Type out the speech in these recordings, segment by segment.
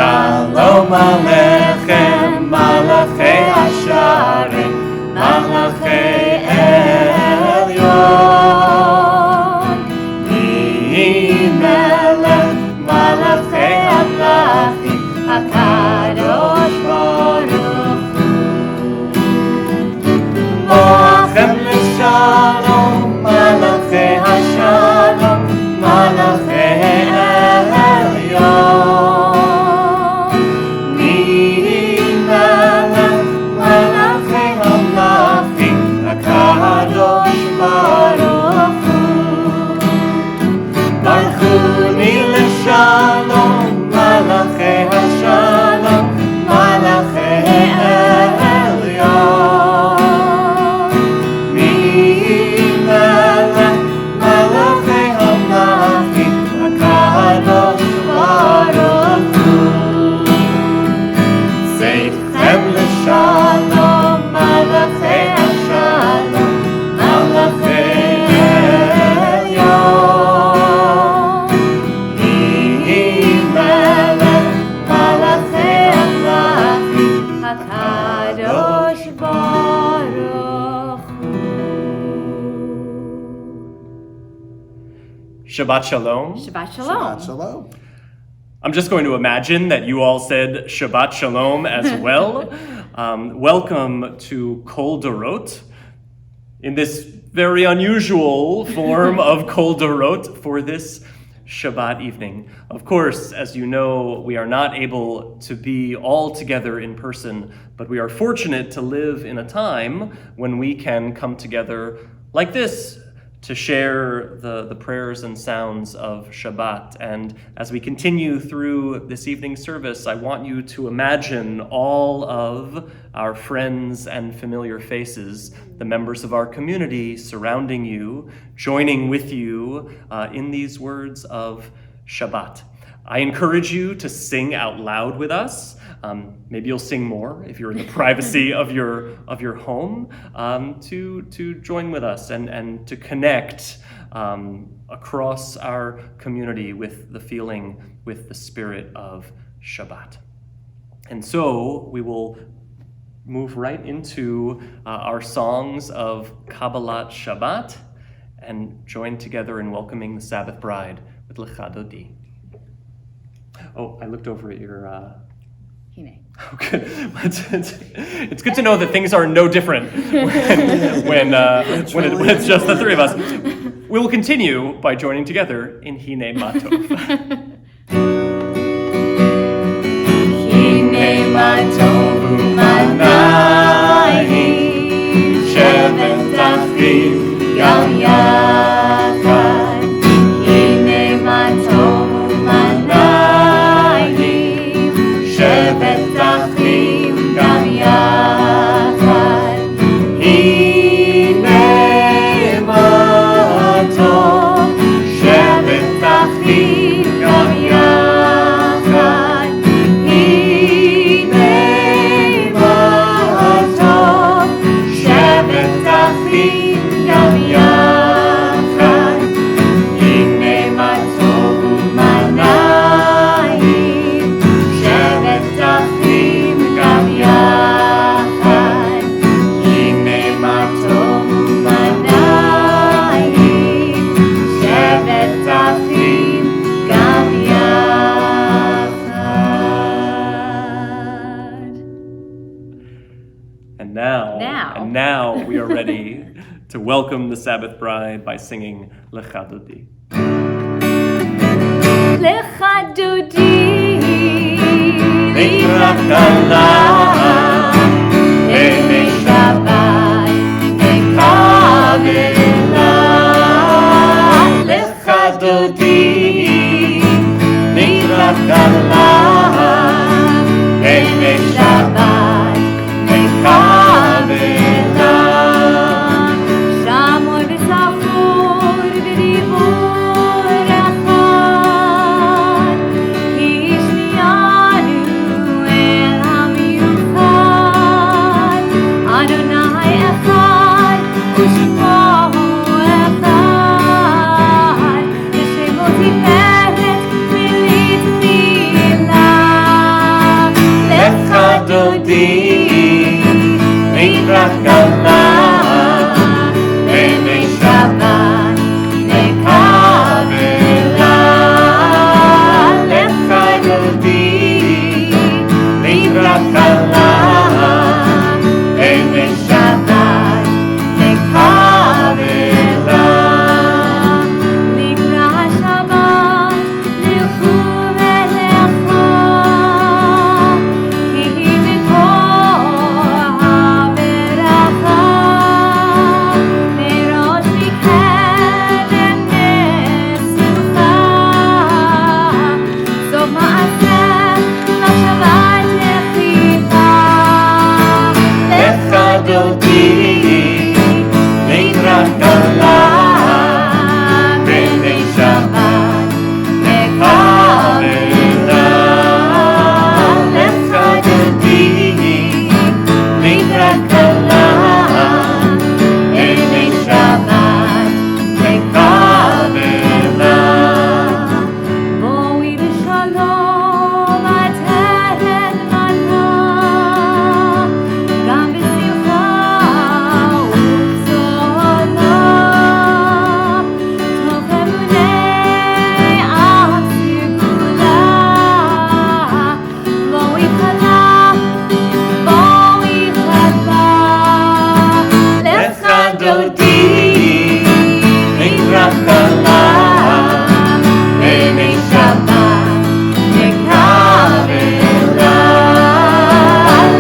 Shalom Aleichem, Malachei Hasharim, Malachei Elyon. Melech Malachei Hamlachim, HaKadosh Baruch Hu. Moachem L'Shalom, Malachei Hashalom, Malachei Elyon. Shalom, Malachei Hashalom, Malachei Elyon. Melech Malachei Hamlachim, HaKadosh Baruch Hu. Seifchem l'shalom, Malachei Hashalom, Malachei Shabbat Shalom. Shabbat Shalom. Shabbat Shalom. I'm just going to imagine that you all said Shabbat Shalom as well. Welcome to Kol Dorot in this very unusual form of Kol Dorot for this Shabbat evening. Of course, as you know, we are not able to be all together in person, but we are fortunate to live in a time when we can come together like this to share the prayers and sounds of Shabbat. And as we continue through this evening's service, I want you to imagine all of our friends and familiar faces, the members of our community surrounding you, joining with you in these words of Shabbat. I encourage you to sing out loud with us. Maybe you'll sing more if you're in the privacy of your home, to join with us and to connect across our community with the feeling, with the spirit of Shabbat. And so we will move right into our songs of Kabbalat Shabbat and join together in welcoming the Sabbath bride with Lecha Dodi. Oh, I looked over at your... Hine. Oh, good. It's good to know that things are no different when it's just the three of us. We will continue by joining together in Hine Matov. Hine Matov u'manayim shevet achim yam yachad. Hine Matov u'manayim shevet achim yam yachad. Hine Matov shevet achim yam yachad. Hine Matov shevet achim yam yachad. Hine Matov u'manayim shevet achim yam yachad. Hine Matov u'manayim shevet achim yam yachad. And now we are ready to welcome the Sabbath bride by singing Lecha Dodi. Lecha Dodi, Likrat kala, B'nei Shabbat, Mekabela. Lecha Dodi, Likrat kala, B'nei Shabbat, Mekabela. Shamoy v'safur v'dibur echad, Hishmiyanu el hamiuchad. לקראת כלה, בימי שבת נקבלה. לך דודי לקראת כלה, בימי שבת נקבלה. לקראת שבת לכו ולכו, כי היא מקור הברכה. מראש מקדם נסופה, סוף מעשה לשבת יחידה. לך דודי לקראת כלה, בימי שבת נקבלה. לך דודי לקראת כלה, בימי שבת נקבלה. בואי בשלום עטרת מנה, גם בשמחה ובצהלה. טוב אמוני אף סגולה, בואי חלה, בואי חלה. לך דודי לקראת כלה, בימי שבת נקבלה.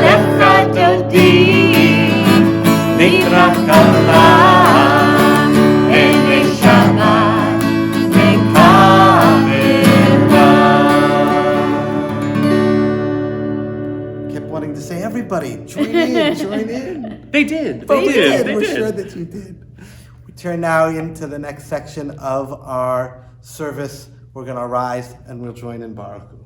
לך דודי לקראת כלה, בימי שבת נקבלה. Kept wanting to say, everybody, join in, join in. They did. But we did. They We're did. sure that you did. We turn now into the next section of our service. We're going to rise and we'll join in Baruch Hu.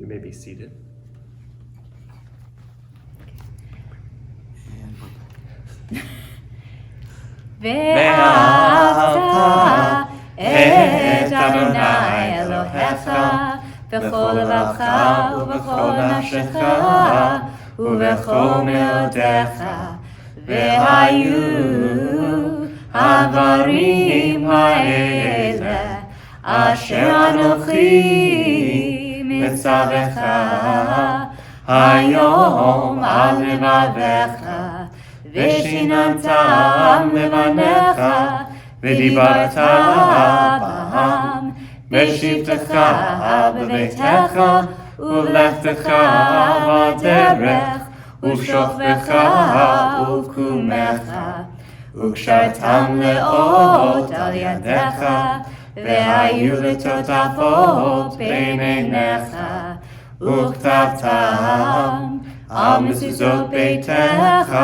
You may be seated. ואהבת את אדוני אלוהיך בכל לבבך ובכל נפשך ובכל מאודך. והיו הדברים האלה אשר אנוכי מצווך היום על לבביך, ושיננתם לבניך, ודיברת בהם בשבתך בביתך ובלכתך בדרך ובשוכבך ובקומך וקשרתם לאות על ידך והיו לטוטפות בין עיניך וכתבתם על מזוזות ביתך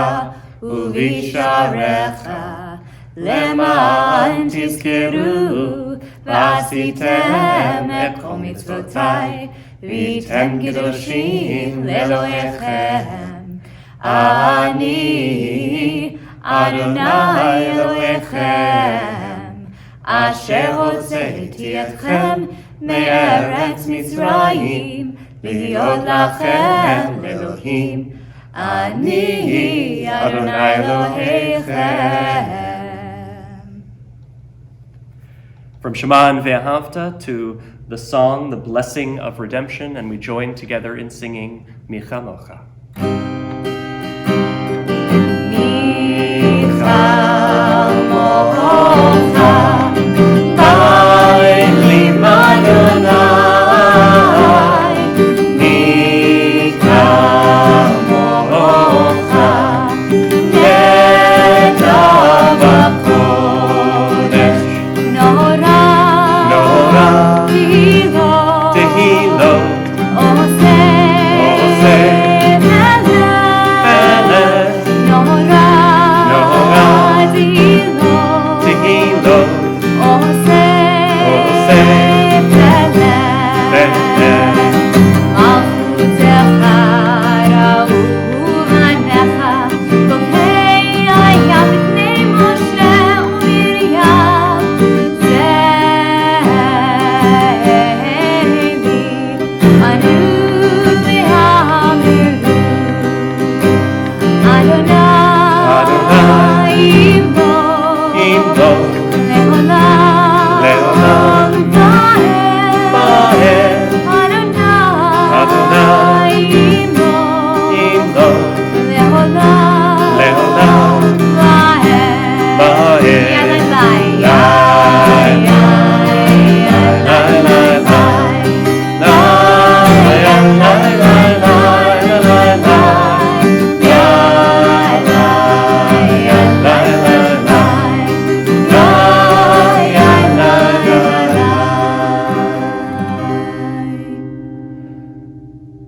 ובשעריך למען תזכרו ועשיתם את כל מצוותיי והייתם קדושים לאלוהיכם. אני אדוני אלוהיכם אשר הוצאתי אתכם מארץ מצרים להיות לכם לאלוהים. אני אדוני אלוהיכם. From Shema and Ve'ahavta to the song, the blessing of redemption, and we join together in singing Micha Mocha.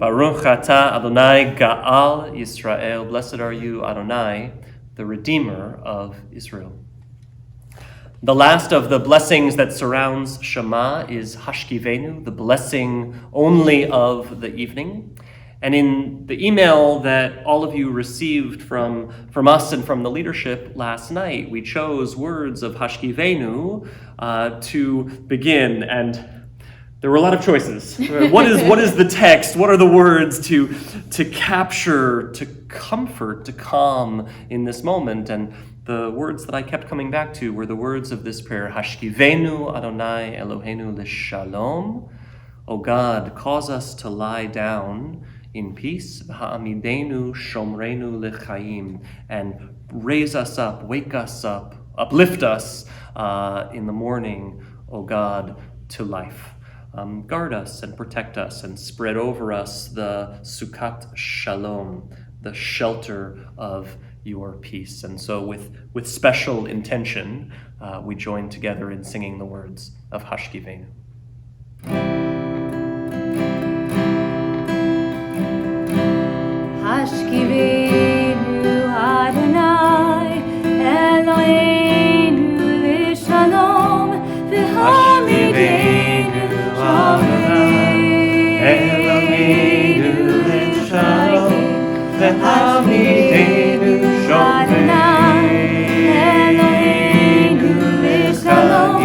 Baruch atah Adonai Ga'al Yisrael. Blessed are you, Adonai, the Redeemer of Israel. The last of the blessings that surrounds Shema is Hashkivenu, the blessing only of the evening. And in the email that all of you received from us and from the leadership last night, we chose words of Hashkivenu to begin. And there were a lot of choices. What is the text? What are the words to capture, to comfort, to calm in this moment? And the words that I kept coming back to were the words of this prayer, Hashkivenu Adonai Eloheinu l'shalom. O God, cause us to lie down in peace, Ha'amidenu shomrenu l'chaim, and raise us up, wake us up, uplift us in the morning, O God, to life. Guard us and protect us and spread over us the Sukkot Shalom, the shelter of your peace. And so with special intention, we join together in singing the words of Hashkivenu. Hashkivenu Adonai Eloheinu l'shalom v'hamidenu Eloheinu l'shalom v'hamidenu Eloheinu l'shalom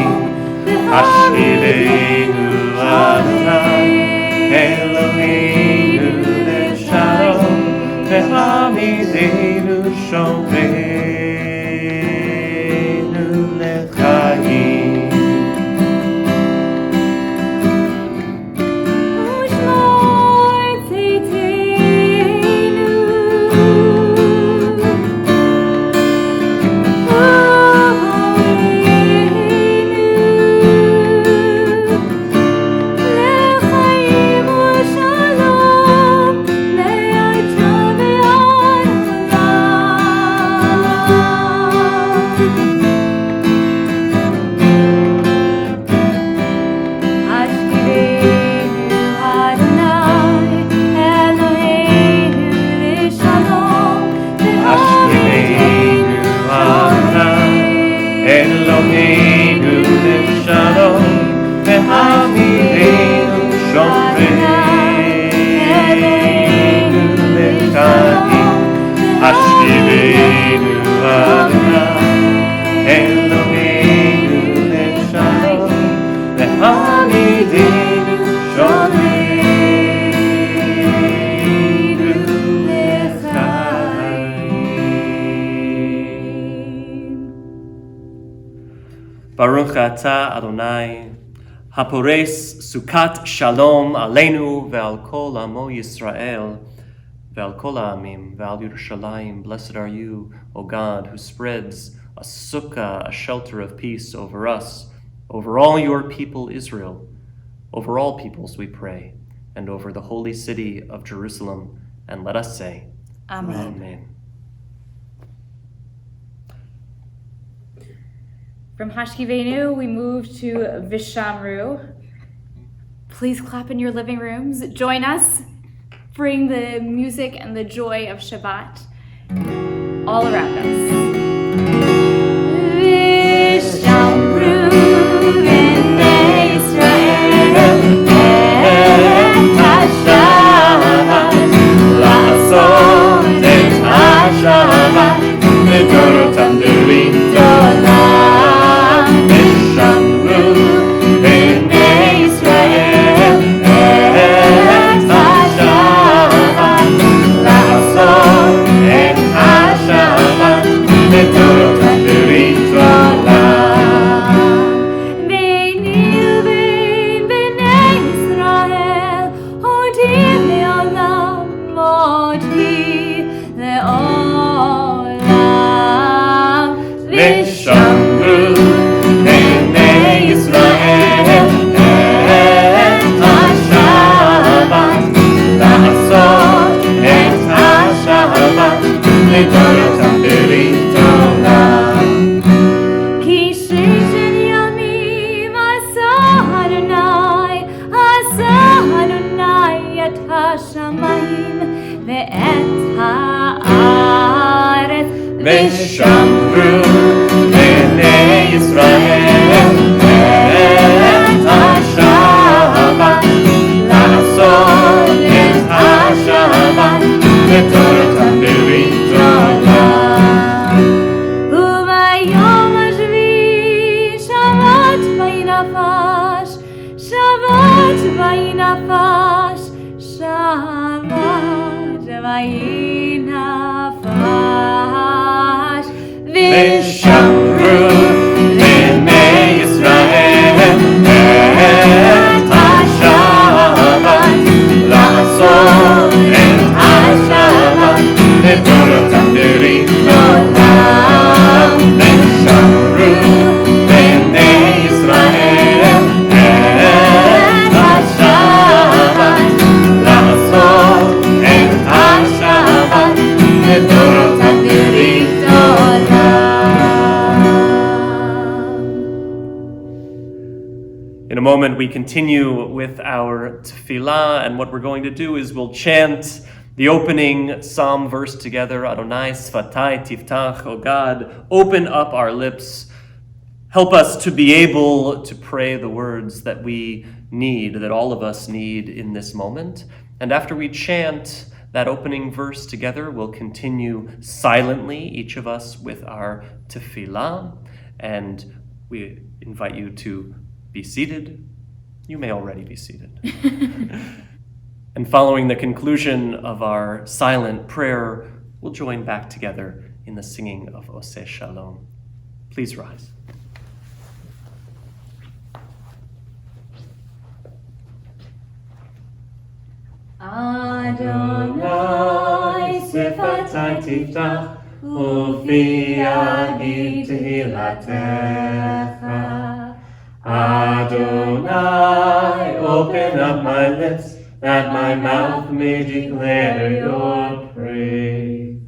Hashkivenu Adonai Eloheinu l'shalom v'hamidenu shomrenu l'chaim. Baruch Ata Adonai, Hapores Sukat Shalom Aleinu Ve'al Kol Amo Yisrael Ve'al Kol Ha'amim Ve'al Yerushalayim. Blessed are you, O God, who spreads a sukkah, a shelter of peace over us, over all your people Israel, over all peoples we pray, and over the holy city of Jerusalem. And let us say, Amen. Amen. From Hashkivenu, we move to Vishamru. Please clap in your living rooms. Join us. Bring the music and the joy of Shabbat all around us. Vishamru b'nei Israel et Hashabbat La'asot et Hashabbat Lidorotam b'ritolam. Vishamru b'nei Israel et Hashabbat La'asot et Hashabbat Lidorotam b'ritolam. Beini u'bein b'nei Israel hodim le'olam hodim le'olam. Vishamru b'nei Israel et Hashabbat La'asot et Hashabbat Lidorotam b'ritolam. Ki sheishen yamim asa Adonai et hashamayim ve'et ha'aretz. Vishamru b'nei Israel et Hashabbat La'asot et Hashabbat Lidorotam b'ritolam. U'bayom hashvi Shabbat vayinafash, Shabbat vayinafash, Shabbat vayinafash. Vishamru b'nei Israel et Hashabbat La'asot et Hashabbat Lidorotam b'ritolam. Vishamru b'nei Israel et Hashabbat La'asot et Hashabbat Lidorotam b'ritolam. In a moment, we continue with our tefillah, and what we're going to do is we'll chant the opening psalm verse together. Adonai sfatai tiftach, O God, open up our lips. Help us to be able to pray the words that we need, that all of us need in this moment. And after we chant that opening verse together, we'll continue silently, each of us, with our tefillah. And we invite you to be seated. You may already be seated. And following the conclusion of our silent prayer, we'll join back together in the singing of Oseh Shalom. Please rise. Adonai sifatai tiftach, ufi yagid tehilatecha. Adonai, open up my lips, that my mouth may declare your praise.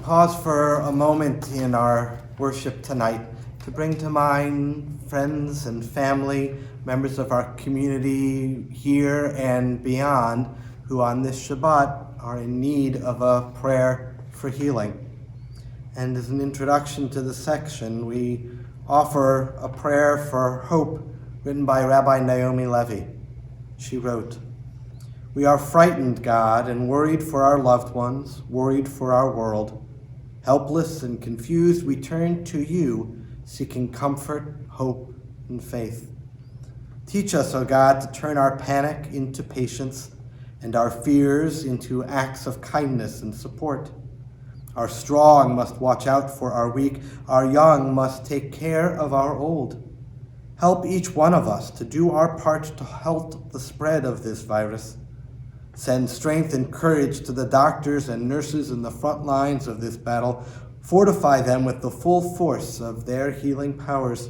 Pause for a moment in our worship tonight to bring to mind friends and family, members of our community here and beyond, who on this Shabbat are in need of a prayer for healing. And as an introduction to the section, we offer a prayer for hope written by Rabbi Naomi Levy. She wrote, "We are frightened, God, and worried for our loved ones, worried for our world. Helpless and confused, we turn to you, seeking comfort, hope, and faith. Teach us, O God, to turn our panic into patience and our fears into acts of kindness and support. Our strong must watch out for our weak. Our young must take care of our old. Help each one of us to do our part to halt the spread of this virus. Send strength and courage to the doctors and nurses in the front lines of this battle. Fortify them with the full force of their healing powers.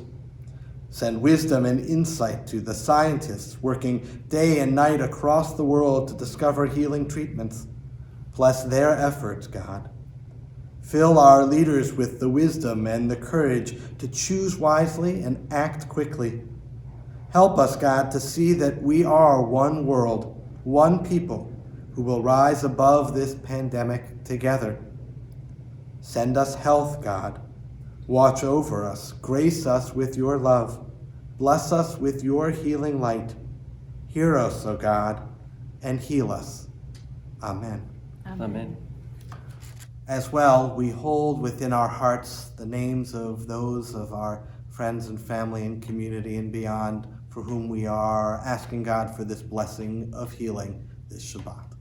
Send wisdom and insight to the scientists working day and night across the world to discover healing treatments. Bless their efforts, God. Fill our leaders with the wisdom and the courage to choose wisely and act quickly. Help us, God, to see that we are one world, one people who will rise above this pandemic together. Send us health, God. Watch over us. Grace us with your love. Bless us with your healing light. Hear us, O God, and heal us. Amen. Amen. As well, we hold within our hearts the names of those of our friends and family and community and beyond for whom we are asking God for this blessing of healing this Shabbat.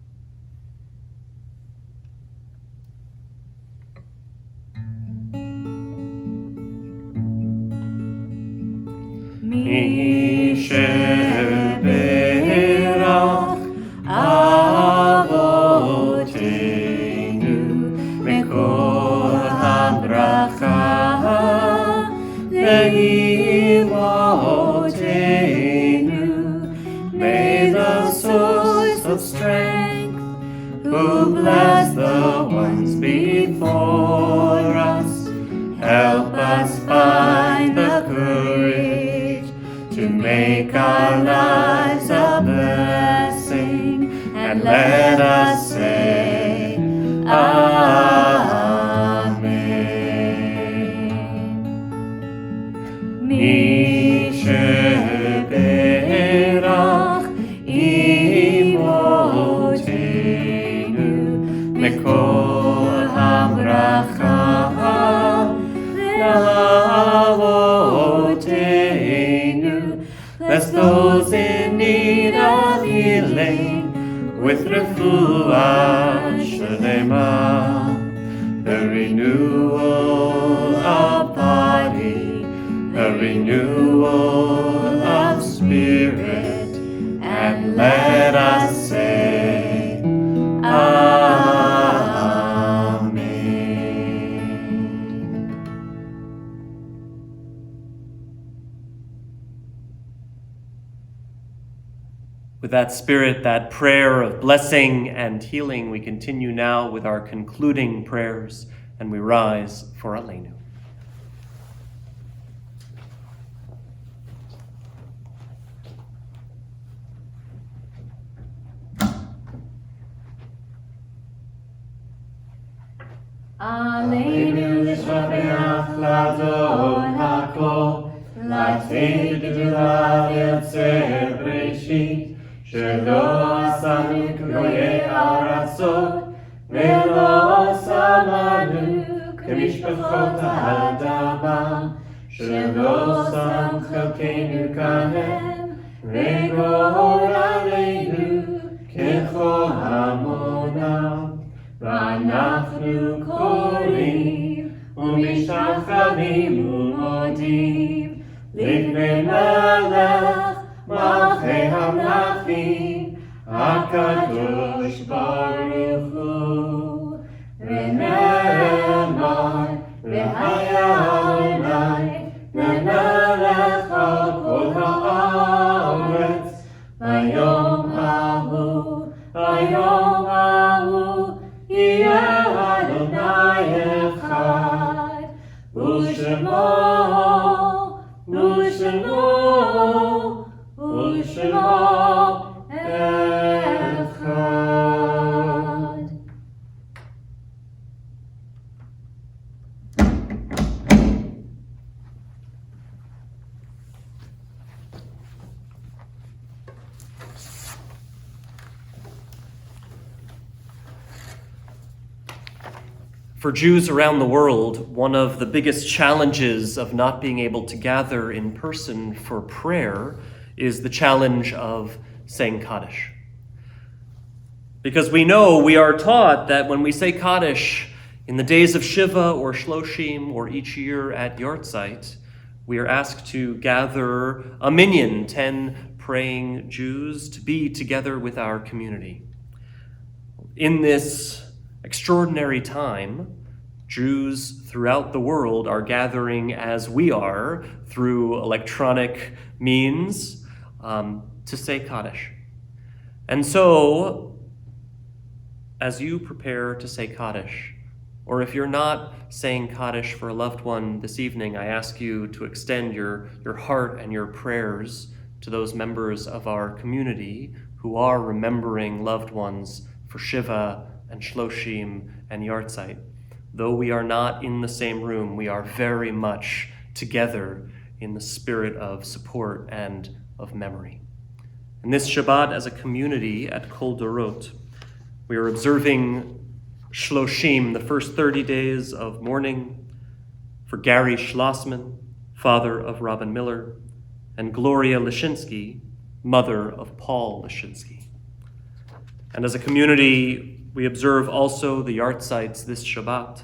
Misher berach avoteinu mekol habracha leilotenu. May the soul Help us find the courage to make our lives a blessing, and let us say, Amen. Mi sheberach imotenu mekol habracha le'avotenu. Bless those in need of healing with refuah shlema, the renewal of body, the renewal of spirit, and let us say, Amen. With that spirit, that prayer of blessing and healing, we continue now with our concluding prayers, and we rise for Aleinu. Aleinu l'shabeach l'adon hakol, l'atid g'dulav yotzer breshit, shelo asanu k'goyei ha'aratzot, ve'lo samanu k'mishpachot ha'adama, shelo sam chalkeinu kahem, ve'gor aleinu k'chol hamonam. ואנחנו קוראים ומשתחווים ומודים לפני מלך מלכי המלכים הקדוש ברוך הוא. ונאמר והיה אדוני למלך על כל הארץ ביום ההוא, ביום ההוא יהיה אדוני אחד, ושמו, ושמו, ושמו אחד. For Jews around the world, one of the biggest challenges of not being able to gather in person for prayer is the challenge of saying Kaddish. Because we are taught that when we say Kaddish in the days of Shiva or Shloshim or each year at Yartzeit, we are asked to gather a minyan, 10 praying Jews, to be together with our community. In this extraordinary time, Jews throughout the world are gathering as we are through electronic means to say Kaddish. And so, as you prepare to say Kaddish, or if you're not saying Kaddish for a loved one this evening, I ask you to extend your heart and your prayers to those members of our community who are remembering loved ones for Shiva and Shloshim and Yartzeit. Though we are not in the same room, we are very much together in the spirit of support and of memory. And this Shabbat, as a community at Kol Dorot, we are observing Shloshim, the first 30 days of mourning, for Gary Schlossman, father of Robin Miller, and Gloria Lishinsky, mother of Paul Lishinsky. And as a community, we observe also the Yartzeits this Shabbat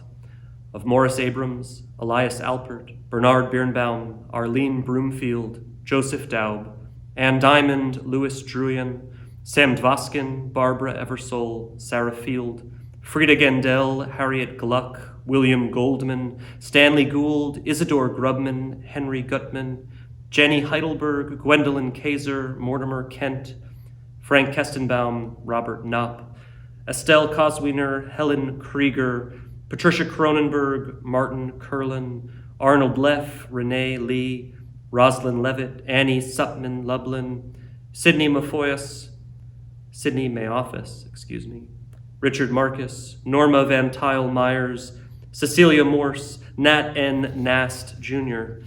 of Morris Abrams, Elias Alpert, Bernard Birnbaum, Arlene Broomfield, Joseph Daub, Ann Diamond, Louis Druyan, Sam Dvoskin, Barbara Eversole, Sarah Field, Frida Gendel, Harriet Gluck, William Goldman, Stanley Gould, Isidore Grubman, Henry Gutman, Jenny Heidelberg, Gwendolyn Kaiser, Mortimer Kent, Frank Kestenbaum, Robert Knopp, Estelle Koswiener, Helen Krieger, Patricia Cronenberg, Martin Kurlan, Arnold Leff, Renee Lee, Rosalind Levitt, Annie Supman Lublin, Sydney Mayoffis, Richard Marcus, Norma Van Tyle Myers, Cecilia Morse, Nat N. Nast Jr.,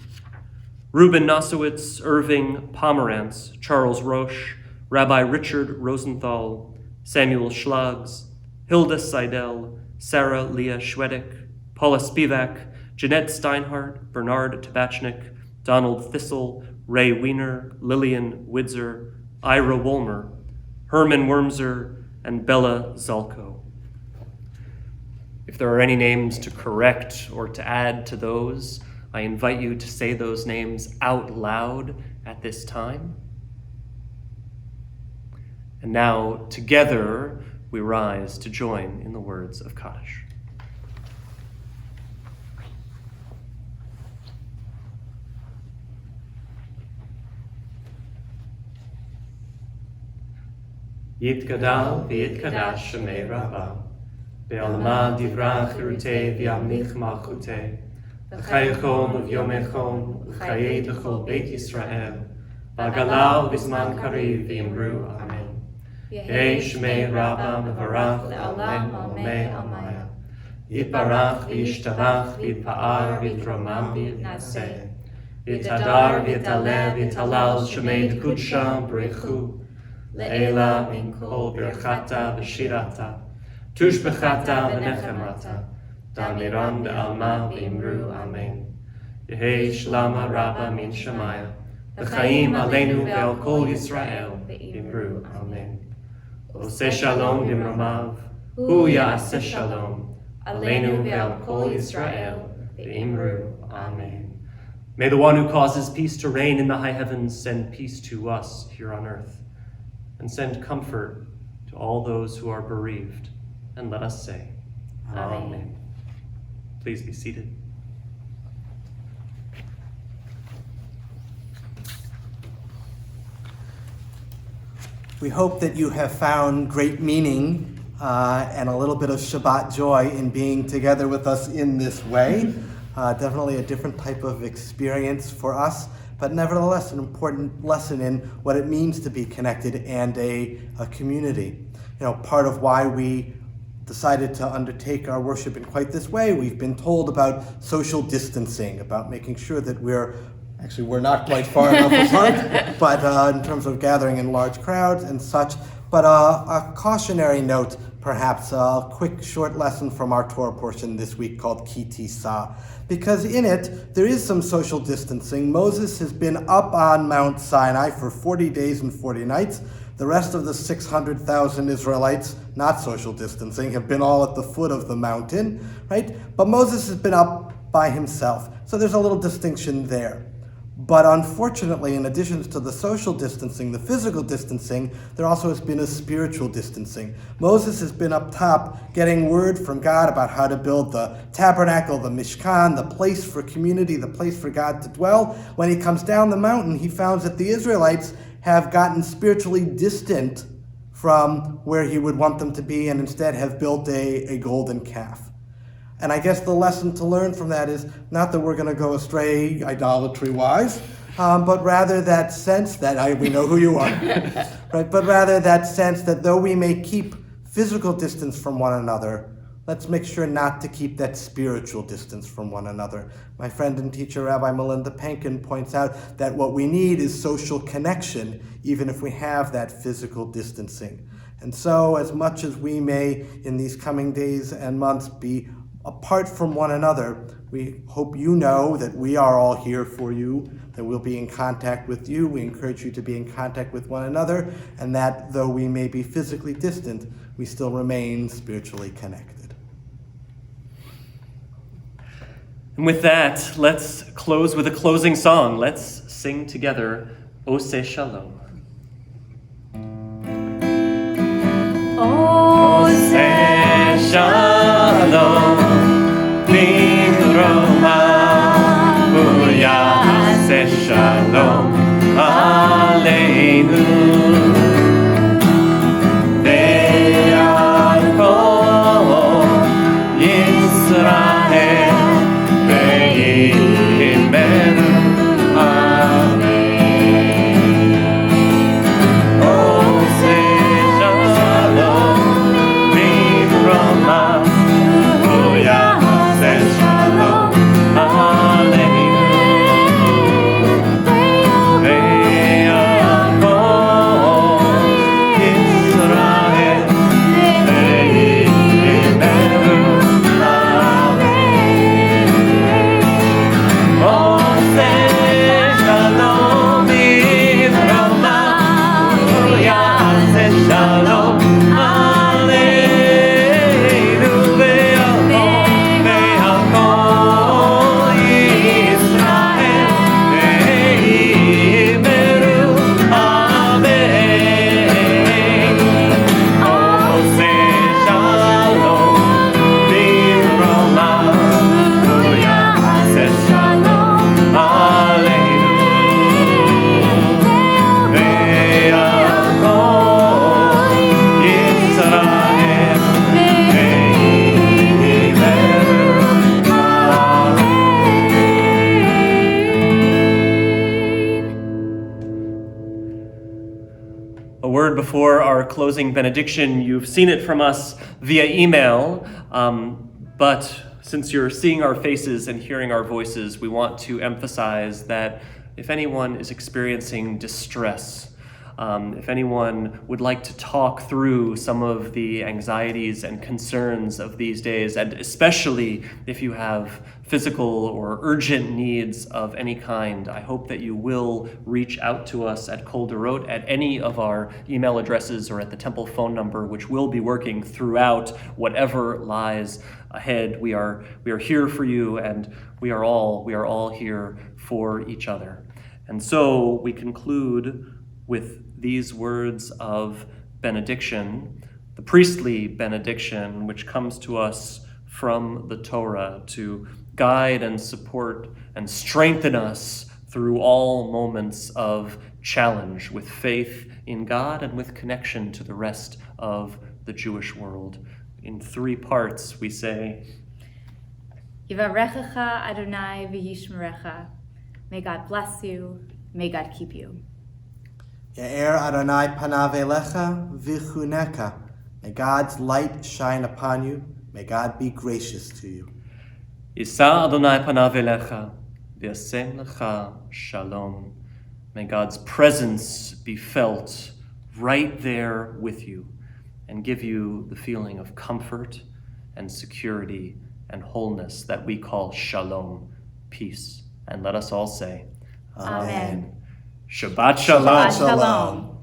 Ruben Nosowitz, Irving Pomerantz, Charles Roche, Rabbi Richard Rosenthal, Samuel Schlags, Hilda Seidel, Sarah Leah Schwedick, Paula Spivak, Jeanette Steinhardt, Bernard Tabachnik, Donald Thistle, Ray Wiener, Lillian Widzer, Ira Wolmer, Herman Wormser, and Bella Zalko. If there are any names to correct or to add to those, I invite you to say those names out loud at this time. And now, together, we rise to join in the words of Kaddish. Yitgadal v'yitgadash shemei Rabbah, be'alma divrach chirutei v'yamnich malchutei, v'chayechom v'yomechom v'chayei b'chol Beit Yisrael, v'agalal v'zman kariv v'imru Amen. Yehei shemei Rabbah mevarach le'olam almei almaya, yitbarach v'yishtarach v'yitpa'ar v'yitromam v'yitnaseh, v'yitadar v'yitaleh v'yitalal shemei d'kudsha b'rechu, Le'ela min kol birchata v'shirata, tushbechata v'nechemata, damiram be'alma v'imru Amen. Yehei shlama rabba min shamaya, v'chaim aleinu ve'al kol Yisrael v'imru Amen. Oseh shalom b'imromav, hu ya'aseh shalom, aleinu ve'al kol Yisrael v'imru Amen. May the one who causes peace to reign in the high heavens send peace to us here on earth, and send comfort to all those who are bereaved. And let us say, Amen. Please be seated. We hope that you have found great meaning and a little bit of Shabbat joy in being together with us in this way. Definitely a different type of experience for us, but nevertheless an important lesson in what it means to be connected and a community. You know, part of why we decided to undertake our worship in quite this way, we've been told about social distancing, about making sure that we're not quite far enough apart, but in terms of gathering in large crowds and such. But a cautionary note, perhaps a quick short lesson from our Torah portion this week called Ki Tisa, because in it there is some social distancing. Moses has been up on Mount Sinai for 40 days and 40 nights. The rest of the 600,000 Israelites, not social distancing, have been all at the foot of the mountain, right? But Moses has been up by himself. So there's a little distinction there. But unfortunately, in addition to the social distancing, the physical distancing, there also has been a spiritual distancing. Moses has been up top getting word from God about how to build the tabernacle, the Mishkan, the place for community, the place for God to dwell. When he comes down the mountain, he finds that the Israelites have gotten spiritually distant from where he would want them to be and instead have built a golden calf. And I guess the lesson to learn from that is not that we're going to go astray idolatry-wise, but rather that sense that we know who you are, right? But rather that sense that though we may keep physical distance from one another, let's make sure not to keep that spiritual distance from one another. My friend and teacher, Rabbi Melinda Pankin, points out that what we need is social connection, even if we have that physical distancing. And so, as much as we may, in these coming days and months, be apart from one another, we hope you know that we are all here for you, that we'll be in contact with you. We encourage you to be in contact with one another, and that though we may be physically distant, we still remain spiritually connected. And with that, let's close with a closing song. Let's sing together, Oseh Shalom. Oseh Shalom. Ya'aseh shalom aleinu ve'al kol Yisrael before our closing benediction. You've seen it from us via email, but since you're seeing our faces and hearing our voices, we want to emphasize that if anyone is experiencing distress, if anyone would like to talk through some of the anxieties and concerns of these days, and especially if you have physical or urgent needs of any kind, I hope that you will reach out to us at Kol Dorot at any of our email addresses or at the temple phone number, which will be working throughout whatever lies ahead. We are here for you, and we are all here for each other. And so we conclude with these words of benediction, the priestly benediction, which comes to us from the Torah to guide and support and strengthen us through all moments of challenge with faith in God and with connection to the rest of the Jewish world. In 3 parts, we say, Yivarechecha Adonai v'yishmerecha. May God bless you. May God keep you. Ya'er Adonai panav elecha v'chuneka. May God's light shine upon you. May God be gracious to you. Yisa Adonai panav elecha v'yasem lecha shalom. May God's presence be felt right there with you and give you the feeling of comfort and security and wholeness that we call shalom, peace. And let us all say, Amen. Shabbat Shalom. Shabbat Shalom.